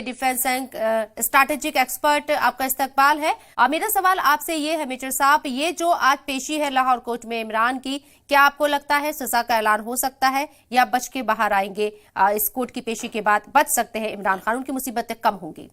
Defence and strategic expert आपका इस्तकबाल है। मेरा सवाल आपसे ये है मेजर साहब, ये जो आज पेशी है लाहौर कोर्ट में इमरान की, क्या आपको लगता है सजा का ऐलान हो सकता है या बच के बाहर आएंगे? इस कोर्ट की पेशी के बाद बच सकते हैं इमरान खान, उनकी मुसीबतें कम होंगी?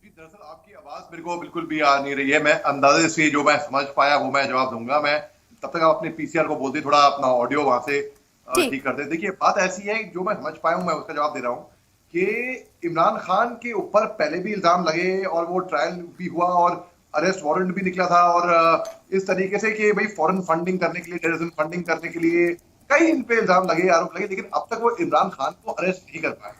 दरअसल आपकी आवाज मेरे को बिल्कुल भी आ नहीं रही है। मैं अंदाजे से जो मैं समझ पाया वो मैं जवाब दूंगा। मैं तब तक आप अपने पीसीआर को बोलते थोड़ा अपना ऑडियो वहां से ठीक कर दे। देखिए बात ऐसी है, जो मैं समझ पाया हूं मैं उसका जवाब दे रहा हूं कि इमरान खान के ऊपर पहले भी इल्जाम लगे और वो ट्रायल भी हुआ और अरेस्ट वारंट भी निकला था और इस तरीके से कि भाई फॉरेन फंडिंग करने के लिए, टेररिज्म फंडिंग करने के लिए कई इन पे इल्जाम लगे, आरोप लगे, लेकिन अब तक वो इमरान खान को अरेस्ट नहीं कर पाए।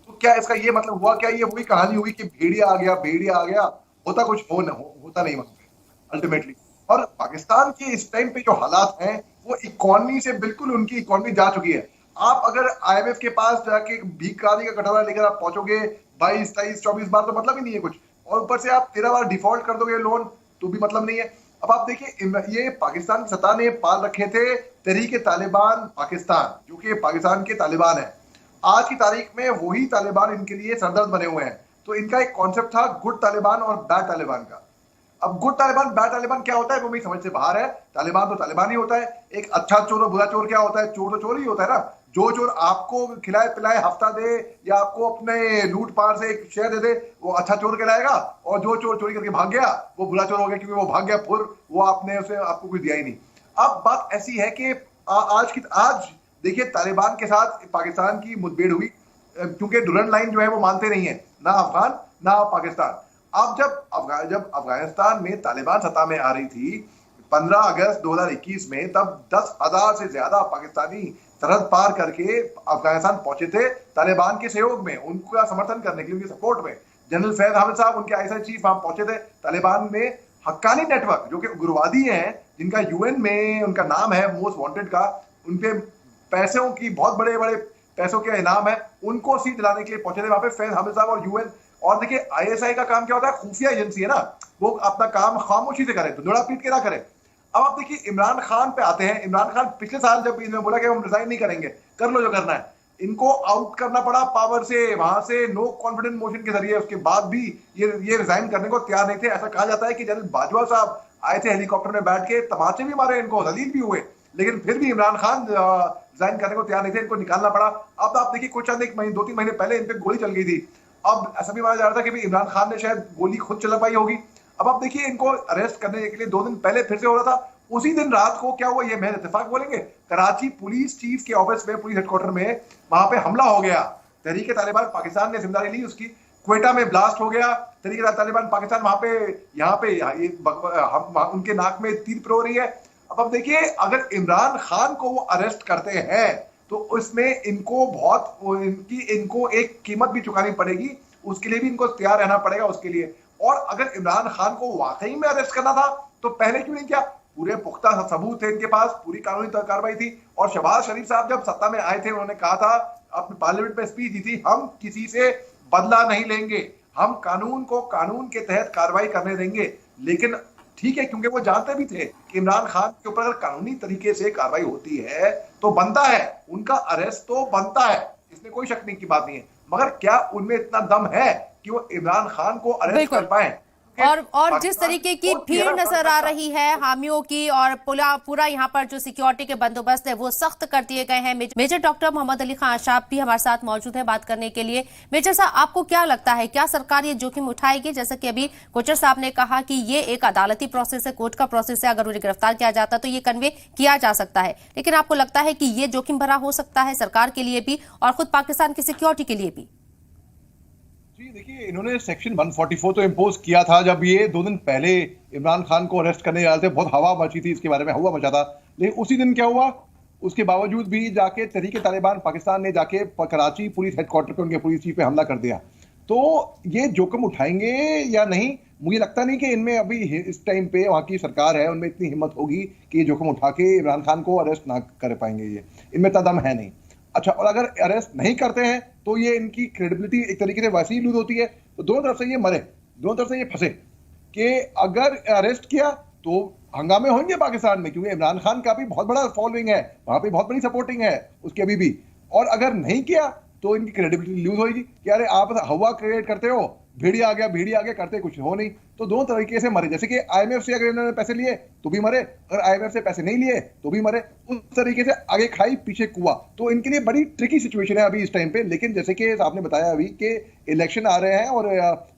तो क्या इसका ये मतलब हुआ, क्या ये वही कहानी हुई कि भेड़िया आ गया, भेड़िया आ गया, होता कुछ होता नहीं वहां पे अल्टीमेटली। और पाकिस्तान के इस टाइम पे जो हालात हैं वो इकोनॉमी से बिल्कुल, उनकी इकोनॉमी जा चुकी है। आप अगर आईएमएफ के पास जाके भीखरानी का कटोरा लेकर आप पहुंचोगे 22, 23, 24 बार तो मतलब ही नहीं है कुछ, और ऊपर से आप 13 बार डिफॉल्ट कर दोगे लोन तो भी मतलब नहीं है। अब आप देखिए, ये पाकिस्तान की सत्ता ने पाल रखे थे तहरीक तालिबान पाकिस्तान, जो कि पाकिस्तान के तालिबान है। आज की तारीख में वही तालिबान इनके लिए सरदर्द बने हुए हैं। तो इनका एक कॉन्सेप्ट था गुड तालिबान और बैड तालिबान का। अब गुड तालिबान बैड तालिबान क्या होता है वो मेरी समझ से बाहर है। तालिबान तो तालिबान ही होता है। एक अच्छा चोर और बुरा चोर क्या होता है? चोर तो चोर ही होता है ना। जो चोर आपको खिलाए पिलाए हफ्ता दे या आपको अपने लूट पाट से एक शेयर दे दे वो अच्छा चोर कहलाएगा, और जो चोर चोरी करके भाग गया वो बुरा चोर हो गया, क्योंकि वो भाग गया फिर वो आपने उसे आपको कुछ दिया ही नहीं। अब बात ऐसी है कि आज देखिए तालिबान के साथ पाकिस्तान की मुठभेड़ हुई, क्योंकि डुरंड लाइन जो है वो मानते नहीं है ना अफगान ना पाकिस्तान। अब जब अफगानिस्तान में तालिबान सत्ता में आ रही थी 15 अगस्त 2021 में, तब 10,000 से ज्यादा पाकिस्तानी सरहद पार करके अफगानिस्तान पहुंचे थे तालिबान के सहयोग में, उनका समर्थन करने के लिए, उनके सपोर्ट में। जनरल फैज हामिद साहब उनके आईएसआई चीफ वहां पहुंचे थे। तालिबान में हक्कानी नेटवर्क जो कि उग्रवादी हैं, जिनका यूएन में उनका नाम है मोस्ट वांटेड का, उनके पैसों की बहुत बड़े बड़े पैसों के इनाम है, उनको सीट दिलाने के लिए पहुंचे थे वहां पे फैज हामिद साहब और यूएन। और देखिए आईएसआई का काम क्या होता है? खुफिया एजेंसी है ना, वो अपना काम खामोशी से करे, तो जोड़ा पीट के ना करे। अब आप देखिए इमरान खान पे आते हैं। इमरान खान पिछले साल जब इन्होंने बोला कि हम रिजाइन नहीं करेंगे, कर लो जो करना है, इनको आउट करना पड़ा पावर से, वहां से नो कॉन्फिडेंस मोशन के जरिए। उसके बाद भी ये रिजाइन करने को तैयार नहीं थे। ऐसा कहा जाता है कि जनरल बाजवा साहब आए थे हेलीकॉप्टर में बैठ के, तमाचे भी मारे इनको, जलील भी हुए, लेकिन फिर भी इमरान खान रिजाइन करने को तैयार नहीं थे, इनको निकालना पड़ा। अब आप देखिए कुछ चंद 2-3 महीने पहले इन पे गोली चल गई थी। अब ऐसा भी माना जा रहा था कि इमरान खान ने शायद गोली खुद चलवाई होगी। अब आप देखिए इनको अरेस्ट करने के लिए 2 दिन पहले फिर से हो रहा था। उसी दिन रात को क्या हुआ, ये महज इत्तेफाक बोलेंगे, कराची पुलिस चीफ के ऑफिस में, पुलिस हेडक्वार्टर में, वहां पे हमला हो गया। तहरीक तालिबान पाकिस्तान ने जिम्मेदारी ली उसकी। क्वेटा में ब्लास्ट हो गया। तहरीक तालिबान पाकिस्तान वहां पे, यहाँ पे उनके नाक में तीर पिरो रही है। अब देखिए अगर इमरान खान को वो अरेस्ट करते हैं तो उसमें इनको एक कीमत भी चुकानी पड़ेगी, उसके लिए भी इनको तैयार रहना पड़ेगा उसके लिए। और अगर इमरान खान को वाकई में अरेस्ट करना था तो पहले क्यों नहीं किया? पूरे पुख्ता सबूत थे इनके पास, पूरी कानूनी कार्रवाई थी। और शहबाज शरीफ साहब जब सत्ता में आए थे उन्होंने कहा था, अपने पार्लियामेंट में स्पीच दी थी, हम किसी से बदला नहीं लेंगे, हम कानून को कानून के तहत कार्रवाई करने देंगे। लेकिन ठीक है, क्योंकि वो जानते भी थे कि इमरान खान के ऊपर अगर कानूनी तरीके से कार्रवाई होती है तो बनता है, उनका अरेस्ट तो बनता है, इसमें कोई शक नहीं की बात नहीं है। मगर क्या उनमें इतना दम है कि वो इमरान खान को अरेस्ट कर पाए? और जिस तरीके की भीड़ नजर आ रही है हामियों की, और पूरा यहाँ पर जो सिक्योरिटी के बंदोबस्त है वो सख्त कर दिए गए हैं। मेजर डॉक्टर मोहम्मद अली खान आशाब भी हमारे साथ मौजूद है बात करने के लिए। मेजर साहब, आपको क्या लगता है, क्या सरकार ये जोखिम उठाएगी? जैसा कि अभी कोचर साहब ने कहा कि ये एक अदालती प्रोसेस है, कोर्ट का प्रोसेस है, अगर उन्हें गिरफ्तार किया जाता तो ये कन्वे किया जा सकता है, लेकिन आपको लगता है कि ये जोखिम भरा हो सकता है सरकार के लिए भी और खुद पाकिस्तान की सिक्योरिटी के लिए भी? देखिए इन्होंने सेक्शन 144 तो इम्पोज किया था जब ये 2 दिन पहले इमरान खान को अरेस्ट करने जा रहे थे। बहुत हवा मची थी इसके बारे में, हवा मचा था। लेकिन उसी दिन क्या हुआ, उसके बावजूद भी जाके तहरीक तालिबान पाकिस्तान ने जाके कराची पुलिस हेडक्वार्टर पे उनके पुलिस चीफ पे हमला कर दिया। तो ये जोखिम उठाएंगे या नहीं, मुझे लगता नहीं कि इनमें अभी इस टाइम पे वहाँ की सरकार है उनमें इतनी हिम्मत होगी कि ये जोखिम उठा के इमरान खान को अरेस्ट ना कर पाएंगे। ये इनमें इतना दम है नहीं। अच्छा, और अगर अरेस्ट नहीं करते हैं तो ये इनकी क्रेडिबिलिटी एक तरीके से वैसे ही लूज होती है। तो दोनों तरफ से ये मरे, दोनों तरफ से ये फंसे कि अगर अरेस्ट किया तो हंगामे होंगे पाकिस्तान में, क्योंकि इमरान खान का भी बहुत बड़ा फॉलोइंग है, वहां पे बहुत बड़ी सपोर्टिंग है उसकी अभी भी। और अगर नहीं किया तो इनकी क्रेडिबिलिटी लूज होगी कि अरे आप हवा क्रिएट करते हो, भेड़िया आ गया करते कुछ हो नहीं। तो दोनों तरीके से मरे, जैसे कि आईएमएफ से अगर इन्होंने पैसे लिए तो भी मरे, अगर आईएमएफ से पैसे नहीं लिए तो भी मरे। उस तरीके से आगे खाई पीछे कुआं। तो इनके लिए बड़ी ट्रिकी सिचुएशन है अभी इस टाइम पे। लेकिन जैसे कि आपने बताया अभी कि इलेक्शन आ रहे हैं और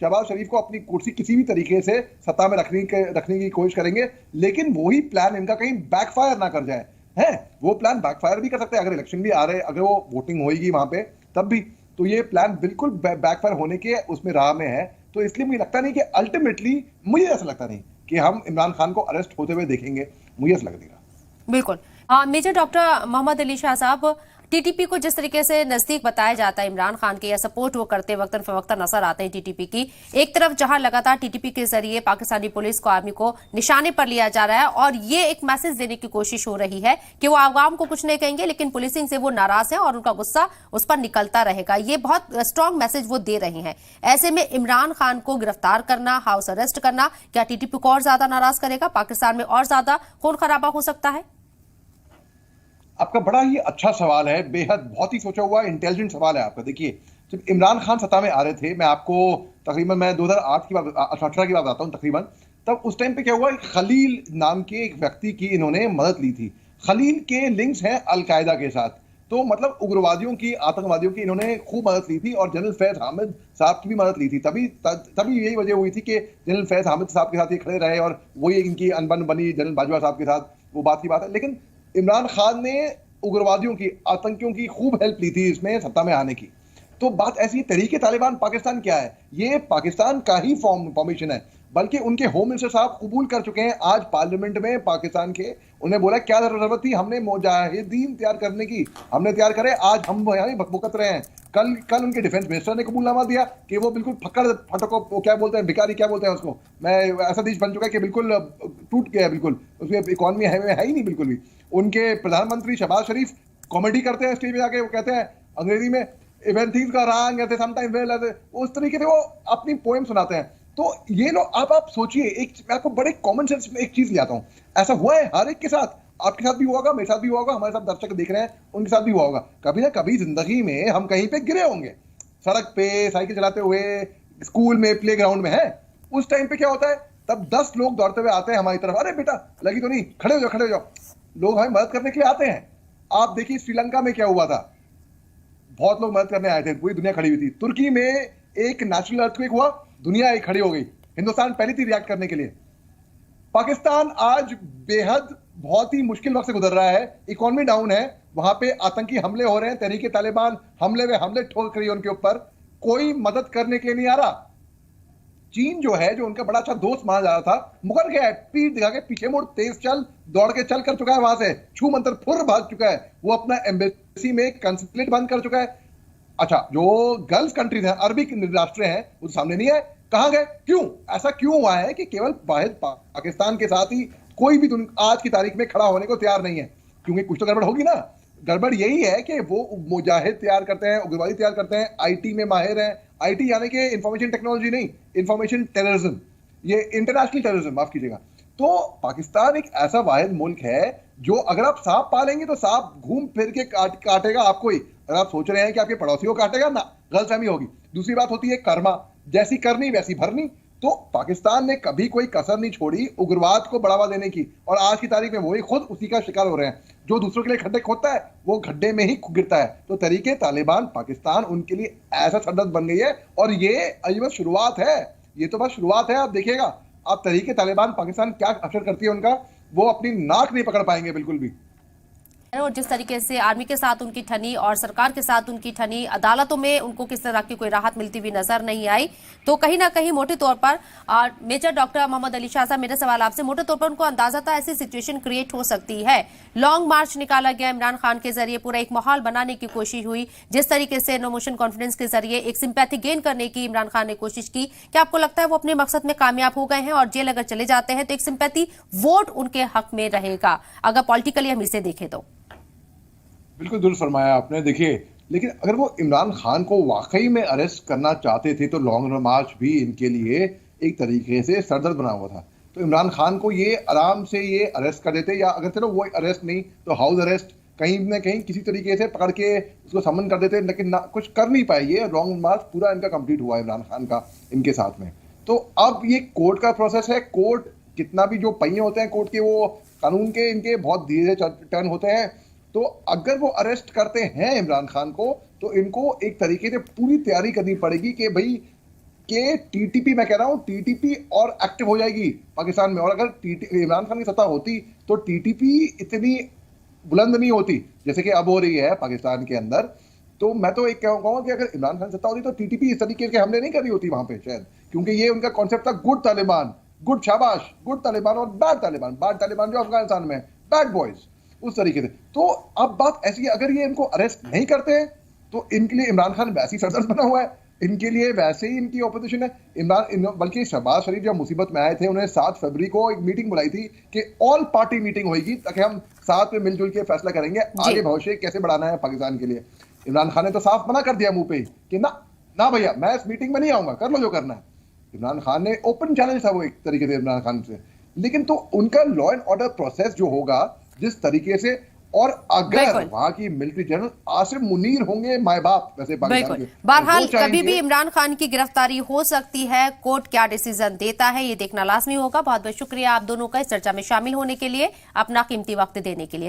शहबाज शरीफ को अपनी कुर्सी किसी भी तरीके से सत्ता में रखने की कोशिश करेंगे, लेकिन वही प्लान इनका कहीं बैकफायर ना कर जाए है। वो प्लान बैकफायर भी कर सकते हैं अगर इलेक्शन भी आ रहे, अगर वो वोटिंग होगी वहां पे तब भी। तो ये प्लान बिल्कुल बैकफायर होने के उसमें राह में है। तो इसलिए मुझे लगता नहीं कि अल्टीमेटली, मुझे ऐसा लगता नहीं कि हम इमरान खान को अरेस्ट होते हुए देखेंगे, मुझे ऐसा लगेगा। बिल्कुल। मेजर डॉक्टर मोहम्मद अली शाह साहब, टीटीपी को जिस तरीके से नजदीक बताया जाता है इमरान खान के, या सपोर्ट वो करते वक्तन फवक्ता नजर आते हैं टीटीपी की, एक तरफ जहां लगातार टीटीपी के जरिए पाकिस्तानी पुलिस को, आर्मी को निशाने पर लिया जा रहा है और ये एक मैसेज देने की कोशिश हो रही है कि वो आवाम को कुछ नहीं कहेंगे, लेकिन पुलिसिंग से वो नाराज है और उनका गुस्सा उस पर निकलता रहेगा। ये बहुत स्ट्रांग मैसेज वो दे रहे हैं। ऐसे में इमरान खान को गिरफ्तार करना, हाउस अरेस्ट करना, क्या टीटीपी को और ज्यादा नाराज करेगा, पाकिस्तान में और ज्यादा खून खराबा हो सकता है? आपका बड़ा ही अच्छा सवाल है, बेहद बहुत ही सोचा हुआ इंटेलिजेंट सवाल है आपका। देखिए, जब इमरान खान सत्ता में आ रहे थे, मैं आपको तकरीबन मैं 2008 की बात 18 की बात बताता हूँ तकरीबन, तब उस टाइम पे क्या हुआ, खलील नाम के एक व्यक्ति की इन्होंने मदद ली थी। खलील के लिंक्स हैं अलकायदा के साथ, तो मतलब उग्रवादियों की, आतंकवादियों की इन्होंने खूब मदद ली थी और जनरल फैज हामिद साहब की भी मदद ली थी। तभी यही वजह हुई थी कि जनरल फैज हामिद साहब के साथ ये खड़े रहे और वही इनकी अनबन बनी जनरल बाजवा साहब के साथ, वो बात की बात है। लेकिन इमरान खान ने उग्रवादियों की, आतंकियों की खूब हेल्प ली थी इसमें सत्ता में आने की। तो बात ऐसी, तरीके तालिबान पाकिस्तान क्या है, ये पाकिस्तान का ही फॉर्मेशन है। बल्कि उनके होम मिनिस्टर साहब कबूल कर चुके हैं आज पार्लियामेंट में पाकिस्तान के। उन्हें बोला क्या जरूरत थी हमने मुजाहिदीन तैयार करने की, हमने तैयार करे, आज हम यहाँ भुगत रहे हैं। कल उनके डिफेंस मिनिस्टर ने कबूलनामा दिया कि वो बिल्कुल फटको क्या बोलते हैं, भिखारी क्या बोलते हैं उसको, मैं ऐसा देश बन चुका है कि बिल्कुल टूट गया है, बिल्कुल उसमें इकोनॉमी है ही नहीं बिल्कुल भी। उनके प्रधानमंत्री शहबाज शरीफ कॉमेडी करते हैं स्टेज पे जाके, वो कहते हैं अंग्रेजी में इवेंथीज का रंग ऐसे समटाइम वेल ऐसे, उस तरीके से वो अपनी पोएम सुनाते हैं। तो ये लोग, आप सोचिए, एक मैं आपको बड़े कॉमन सेंस में एक चीज ले आता हूँ, ऐसा हुआ है हर एक के साथ, आपके साथ भी हुआ होगा, मेरे साथ भी हुआ होगा, हमारे साथ दर्शक देख रहे हैं उनके साथ भी हुआ होगा। कभी ना कभी जिंदगी में हम कहीं पे गिरे होंगे, सड़क पे साइकिल चलाते हुए, स्कूल में, प्ले ग्राउंड में है। उस टाइम पे क्या होता है, तब 10 लोग दौड़ते हुए आते हैं हमारी तरफ, अरे बेटा लगी तो नहीं, खड़े हो जाओ। लोग हमें मदद करने के लिए आते हैं। आप देखिए श्रीलंका में क्या हुआ था, बहुत लोग मदद करने आए थे, पूरी दुनिया खड़ी हुई थी। तुर्की में एक नेचुरल अर्थक्वेक हुआ, दुनिया एक खड़ी हो गई, हिंदुस्तान पहली थी रिएक्ट करने के लिए। पाकिस्तान आज बेहद बहुत ही मुश्किल वक्त से गुजर रहा है, इकोनॉमी डाउन है, वहां पे आतंकी हमले हो रहे हैं, तहरीके तालिबान हमले ठोक रही है उनके ऊपर, कोई मदद करने के लिए नहीं आ रहा। चीन जो है, जो उनका बड़ा अच्छा दोस्त माना जा रहा था, मुकर गया है, पीठ दिखा के पीछे मुड़, तेज चल, दौड़ के चल कर चुका है, वहां से छू मंतर फुर भाग चुका है। वो अपना एम्बेसी में कंसुलेट बंद कर चुका है। अच्छा, जो गल्फ कंट्रीज हैं, अरबिक राष्ट्र हैं, वो सामने नहीं है, कहां गए, क्यों ऐसा क्यों हुआ है कि केवल पाकिस्तान के साथ ही कोई भी आज की तारीख में खड़ा होने को तैयार नहीं है? क्योंकि कुछ तो गड़बड़ होगी ना। गड़बड़ यही है कि वो मुजाहिद तैयार करते हैं, उग्रवादी तैयार करते हैं, आईटी में माहिर हैं। आईटी यानी कि इंफॉर्मेशन टेक्नोलॉजी नहीं, इंफॉर्मेशन टेररिज्म, ये इंटरनेशनल टेररिज्म, माफ कीजिएगा। तो पाकिस्तान एक ऐसा वाहिद मुल्क है जो अगर आप सांप पालेंगे तो सांप घूम फिर के काटेगा आपको ही। अगर आप सोच रहे हैं कि आपके पड़ोसियों को काटेगा ना, गलतफहमी होगी। दूसरी बात होती है कर्मा, जैसी करनी वैसी भरनी। तो पाकिस्तान ने कभी कोई कसर नहीं छोड़ी उग्रवाद को बढ़ावा देने की, और आज की तारीख में वही खुद उसी का शिकार हो रहे हैं। जो दूसरों के लिए खड्डे खोदता है वो गड्ढे में ही गिरता है। तो तरीके तालिबान पाकिस्तान उनके लिए ऐसा सरदर्द बन गई है, और ये बस शुरुआत है, ये तो बस शुरुआत है। आप देखिएगा, आप तरीके तालिबान पाकिस्तान क्या असर करती है उनका, वो अपनी नाक नहीं पकड़ पाएंगे बिल्कुल भी। और जिस तरीके से आर्मी के साथ उनकी ठनी और सरकार के साथ उनकी ठनी, अदालतों में उनको किस तरह की कोई राहत मिलती हुई नजर नहीं आई। तो कहीं ना कहीं मोटे तौर पर मेजर डॉक्टर मोहम्मद अली शाह साहब, मेरा सवाल आपसे, मोटे तौर पर उनको अंदाजा था ऐसी सिचुएशन क्रिएट हो सकती है। लॉन्ग मार्च निकाला गया इमरान खान के जरिए, पूरा एक माहौल बनाने की कोशिश हुई, जिस तरीके से नो मोशन कॉन्फ्रेंस के जरिए एक सिंपैथी गेन करने की इमरान खान ने कोशिश की। क्या आपको लगता है वो अपने मकसद में कामयाब हो गए हैं, और जेल अगर चले जाते हैं तो एक सिंपैथी वोट उनके हक में रहेगा, अगर पॉलिटिकली हम इसे देखें तो? बिल्कुल दुरुस्त फरमाया आपने। देखिए, लेकिन अगर वो इमरान खान को वाकई में अरेस्ट करना चाहते थे तो लॉन्ग मार्च भी इनके लिए एक तरीके से सरदर्द बना हुआ था। तो इमरान खान को ये आराम से ये अरेस्ट कर देते, या अगर चलो वो अरेस्ट नहीं तो हाउस अरेस्ट कहीं न कहीं किसी तरीके से पकड़ के उसको समन कर देते, लेकिन ना कुछ कर नहीं पाए। ये रॉन्ग मार्च पूरा इनका कंप्लीट हुआ है इमरान खान का इनके साथ में। तो अब ये कोर्ट का प्रोसेस है। कोर्ट कितना भी जो पहिए होते हैं कोर्ट के, वो कानून के इनके बहुत धीरे टर्न होते हैं। तो अगर वो अरेस्ट करते हैं इमरान खान को, तो इनको एक तरीके से पूरी तैयारी करनी पड़ेगी कि भाई के टीटीपी, मैं कह रहा हूं टीटीपी और एक्टिव हो जाएगी पाकिस्तान में। और अगर इमरान खान की सत्ता होती तो टीटीपी इतनी बुलंद नहीं होती जैसे कि अब हो रही है पाकिस्तान के अंदर। तो मैं तो एक कहूंगा कि अगर इमरान खान सत्ता होती तो टीटीपी इस तरीके के हमले नहीं कर रही होती वहां पे शायद, क्योंकि ये उनका कॉन्सेप्ट था गुड तालिबान, गुड शाबाश, गुड तालिबान और बैड तालिबान। बैड तालिबान जो अफगानिस्तान में, बैड बॉयज, उस तरीके से। तो अब बात ऐसी है, अगर ये इनको अरेस्ट नहीं करते हैं तो इनके लिए इमरान खान वैसे ही सरदर्द बना हुआ है, इनके लिए वैसे ही इनकी ऑपोजिशन है। बल्कि शहबाज शरीफ जब मुसीबत में आए थे, उन्होंने 7 फरवरी को एक मीटिंग बुलाई थी कि ऑल पार्टी मीटिंग होगी ताकि हम साथ में मिलजुल के फैसला करेंगे आगे भविष्य कैसे बढ़ाना है पाकिस्तान के लिए। इमरान खान ने तो साफ मना कर दिया मुंह पे ही कि ना भैया, मैं इस मीटिंग में नहीं आऊंगा, कर लो जो करना है। इमरान खान ने ओपन चैलेंज था वो एक तरीके से इमरान खान से। लेकिन तो उनका लॉ एंड ऑर्डर प्रोसेस जो होगा जिस तरीके से, और अगर वहां की मिलिट्री जनरल आसिम मुनीर होंगे माए बाप वैसे पाकिस्तान के, बहरहाल कभी भी इमरान खान की गिरफ्तारी हो सकती है। कोर्ट क्या डिसीजन देता है ये देखना लाजमी होगा। बहुत बहुत शुक्रिया आप दोनों का इस चर्चा में शामिल होने के लिए, अपना कीमती वक्त देने के लिए।